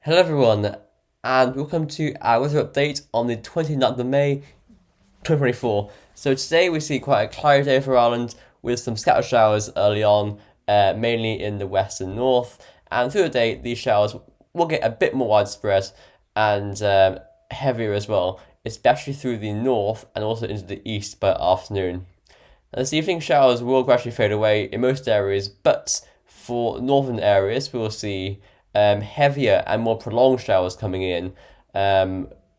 Hello everyone, and welcome to our weather update on the 29th of May 2024. So today we see quite a cloudy day for Ireland with some scattered showers early on, mainly in the west and north, and through the day these showers will get a bit more widespread and heavier as well, especially through the north and also into the east by afternoon. And this evening showers will gradually fade away in most areas, but for northern areas we will see heavier and more prolonged showers coming in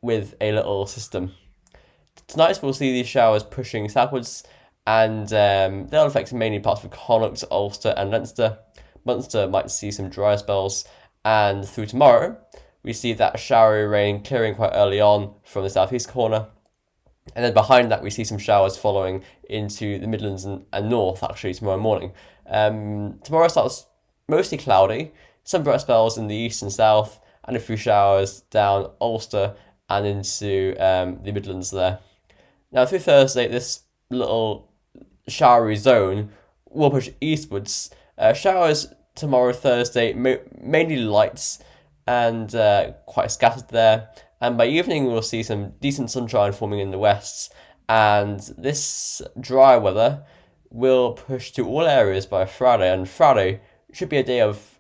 with a little system. Tonight we'll see these showers pushing southwards, and they'll affect mainly parts of Connacht, Ulster and Leinster. Munster might see some drier spells, and through tomorrow we see that showery rain clearing quite early on from the southeast corner, and then behind that we see some showers following into the Midlands and north actually tomorrow morning. Tomorrow starts mostly cloudy, some bright spells in the east and south, and a few showers down Ulster and into the Midlands there. Now through Thursday, this little showery zone will push eastwards. Showers tomorrow, Thursday, mainly lights and quite scattered there. And by evening, we'll see some decent sunshine forming in the west. And this dry weather will push to all areas by Friday. And Friday should be a day of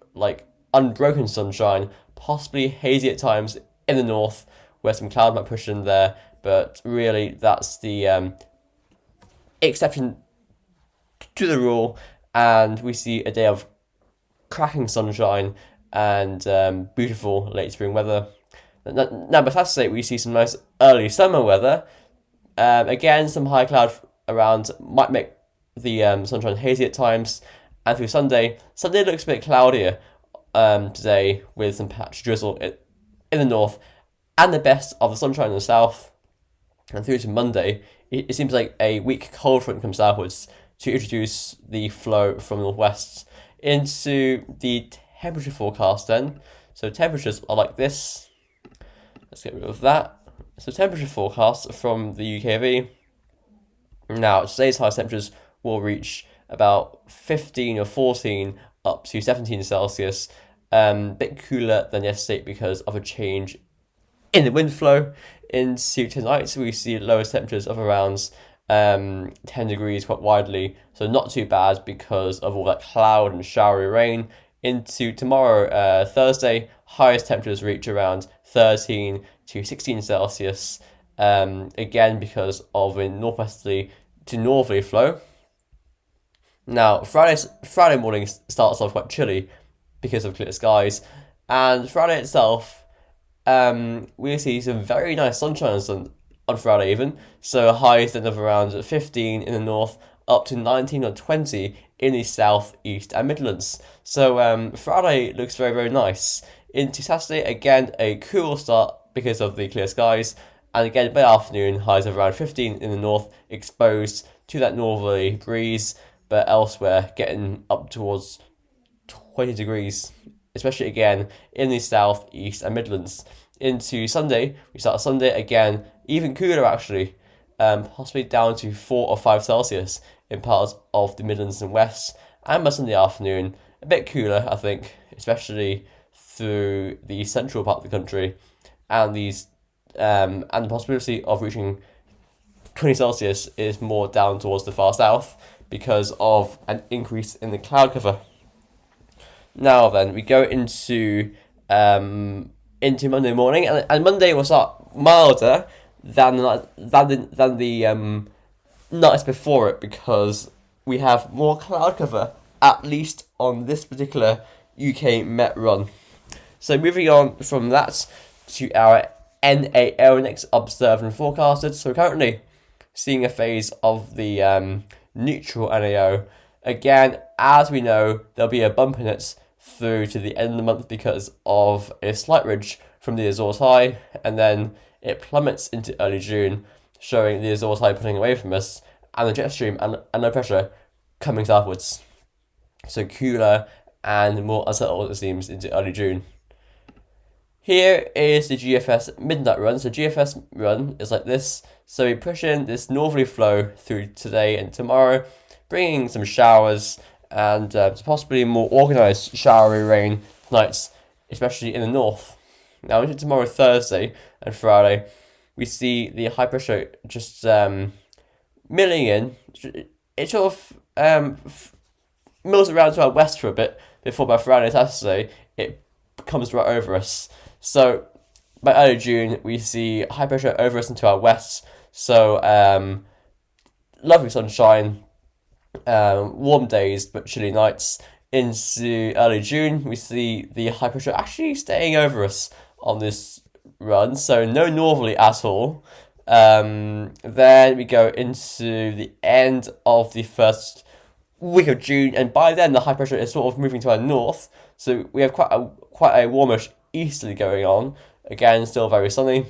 unbroken sunshine, possibly hazy at times in the north, where some cloud might push in there. But really, that's the exception to the rule. And we see a day of cracking sunshine and beautiful late spring weather. Now, by Saturday, we see some nice early summer weather. Again, some high cloud around might make the sunshine hazy at times. And through Sunday looks a bit cloudier today with some patchy drizzle in the north and the best of the sunshine in the south. And through to Monday, it seems like a weak cold front comes southwards to introduce the flow from the northwest into the temperature forecast then. So temperatures are like this. Let's get rid of that. So temperature forecast from the UKV. Now, today's highest temperatures will reach about 15 or 14 up to 17 Celsius. Bit cooler than yesterday because of a change in the wind flow. Into tonight, we see lowest temperatures of around 10 degrees quite widely. So not too bad because of all that cloud and showery rain. Into tomorrow, Thursday, highest temperatures reach around 13 to 16 Celsius. Again, because of a northwesterly to northerly flow. Now, Friday morning starts off quite chilly because of clear skies, and Friday itself, we'll see some very nice sunshine on Friday even, so highs then of around 15 in the north, up to 19 or 20 in the south, east and Midlands. So Friday looks very, very nice. Into Saturday, again, a cool start because of the clear skies, and again, by afternoon, highs of around 15 in the north, exposed to that northerly breeze, but elsewhere getting up towards 20 degrees, especially again in the south, east and Midlands. Into Sunday, we start Sunday again, even cooler actually, possibly down to 4 or 5 Celsius in parts of the Midlands and West. And by Sunday afternoon, a bit cooler, I think, especially through the central part of the country, and and the possibility of reaching 20 Celsius is more down towards the far south because of an increase in the cloud cover. Now then, we go into Monday morning, and Monday will start milder than the nights before it because we have more cloud cover, at least on this particular UK Met run. So moving on from that to our NAO, next observed and forecasted. So we're currently seeing a phase of the neutral NAO. Again, as we know, there'll be a bump in it through to the end of the month because of a slight ridge from the Azores High, and then it plummets into early June, showing the Azores High pulling away from us, and the jet stream and low pressure coming southwards. So cooler and more unsettled, it seems, into early June. Here is the GFS midnight run. So GFS run is like this. So we push in this northerly flow through today and tomorrow, bringing some showers and possibly more organised showery rain nights, especially in the north. Now into tomorrow, Thursday and Friday, we see the high pressure just milling in. It sort of mills around to our west for a bit before by Friday, Saturday, it comes right over us. So by early June, we see high pressure over us into our west. So lovely sunshine, warm days but chilly nights. Into early June, we see the high pressure actually staying over us on this run, so no northerly at all. Then we go into the end of the first week of June, and by then the high pressure is sort of moving to our north, so we have quite a warmish easterly going on. Again, still very sunny.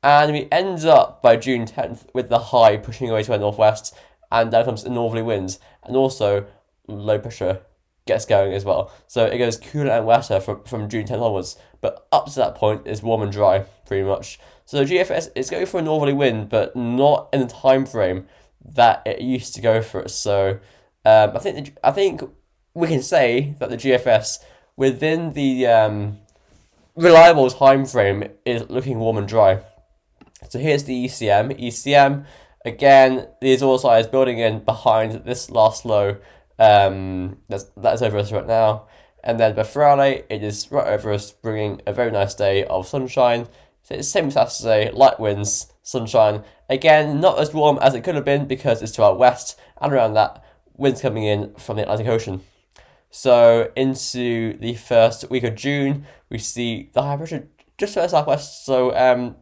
And we end up by June 10th with the high pushing away to our northwest, and down comes the northerly winds, and also low pressure gets going as well. So it goes cooler and wetter from June 10th onwards, but up to that point is warm and dry, pretty much. So GFS is going for a northerly wind, but not in the time frame that it used to go for. So I think we can say that the GFS within the reliable time frame is looking warm and dry. So here's the ECM. ECM, again, the Azores High is building in behind this last low. That's over us right now. And then by Friday, it is right over us, bringing a very nice day of sunshine. So it's the same as Saturday, light winds, sunshine. Again, not as warm as it could have been because it's to our west, and around that, winds coming in from the Atlantic Ocean. So into the first week of June, we see the high pressure just to the southwest, so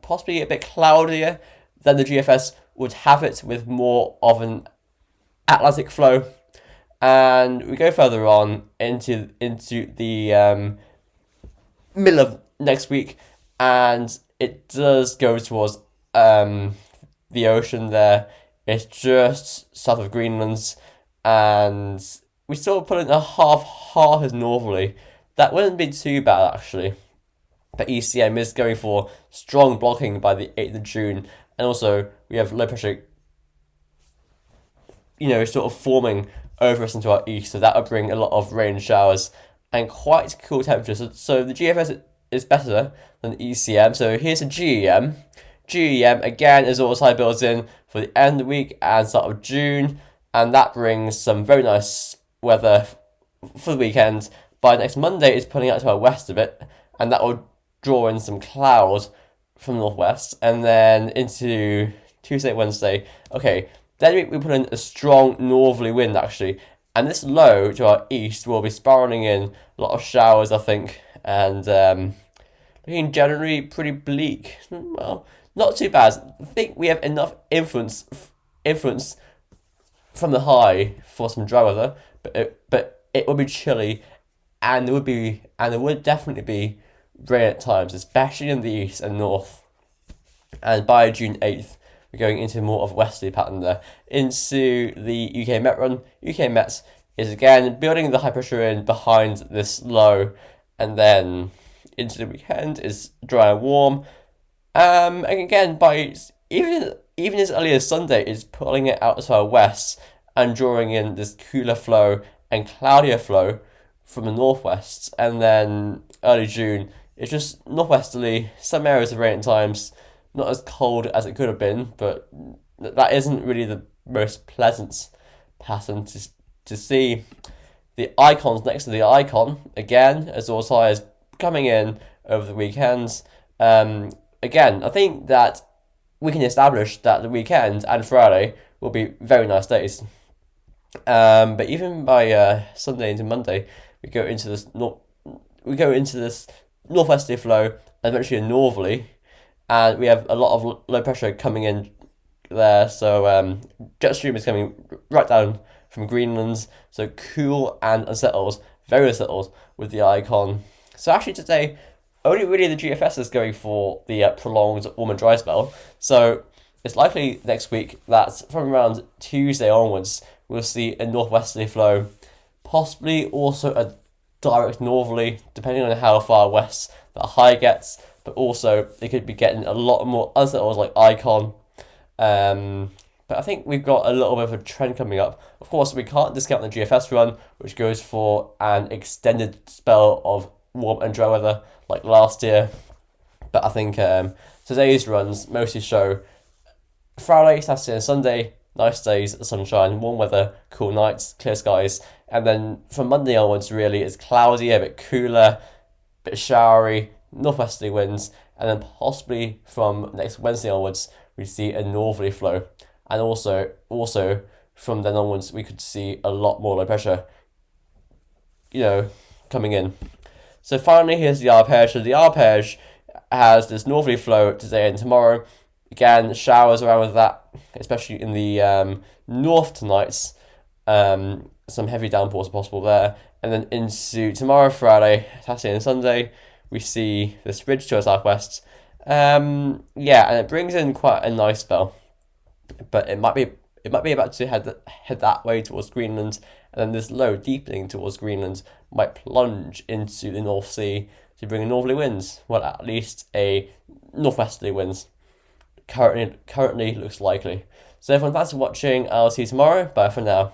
possibly a bit cloudier than the GFS would have it, with more of an Atlantic flow. And we go further on into the middle of next week, and it does go towards the ocean there. It's just south of Greenland, and we still put in a half as northerly. That wouldn't be too bad actually. But ECM is going for strong blocking by the 8th of June, and also we have low pressure, sort of forming over us into our east, so that will bring a lot of rain showers and quite cool temperatures. So the GFS is better than the ECM. So here's a GEM. GEM again is Azores High builds in for the end of the week and start of June, and that brings some very nice weather for the weekend. By next Monday, it's pulling out to our west a bit, and that will draw in some clouds from the northwest, and then into Tuesday, Wednesday. Okay, then we put in a strong northerly wind actually, and this low to our east will be spiraling in a lot of showers, I think, and looking generally pretty bleak. Well, not too bad. I think we have enough influence from the high for some dry weather, but it will be chilly, and there would definitely be rain at times, especially in the east and north. And by June 8th, we're going into more of a westerly pattern there. Into the UK Met run. UK Met is again building the high pressure in behind this low, and then into the weekend is dry and warm. And again, by even as early as Sunday, is pulling it out to our west and drawing in this cooler flow and cloudier flow from the northwest. And then early June, it's just northwesterly, some areas of rain at times, not as cold as it could have been, but that isn't really the most pleasant pattern to see. The icons next to the icon, again, Azores High is coming in over the weekends. Again, I think that we can establish that the weekend and Friday will be very nice days. But even by Sunday into Monday, we go into this northwesterly flow and eventually a northerly, and we have a lot of low pressure coming in there. So jet stream is coming right down from Greenland, so cool and unsettled, very unsettled with the icon. So actually today, only really the GFS is going for the prolonged warm and dry spell. So it's likely next week that from around Tuesday onwards, we'll see a northwesterly flow, possibly also a direct northerly, depending on how far west that high gets, but also it could be getting a lot more unsettled like icon. But I think we've got a little bit of a trend coming up. Of course, we can't discount the GFS run, which goes for an extended spell of warm and dry weather like last year. But I think today's runs mostly show Friday, Saturday, and Sunday, nice days, sunshine, warm weather, cool nights, clear skies. And then from Monday onwards, really, it's cloudy, a bit cooler, a bit showery, northwesterly winds. And then possibly from next Wednesday onwards, we see a northerly flow. And also from then onwards, we could see a lot more low pressure, coming in. So finally, here's the arpege. So the arpege has this northerly flow today and tomorrow. Again, showers around with that, especially in the north tonight. Some heavy downpours are possible there. And then into tomorrow, Friday, Saturday and Sunday, we see this ridge to our southwest. And it brings in quite a nice spell. But it might be about to head that way towards Greenland, and then this low deepening towards Greenland might plunge into the North Sea to bring in northerly winds. Well, at least a northwesterly winds. Currently looks likely. So everyone, thanks for watching. I'll see you tomorrow. Bye for now.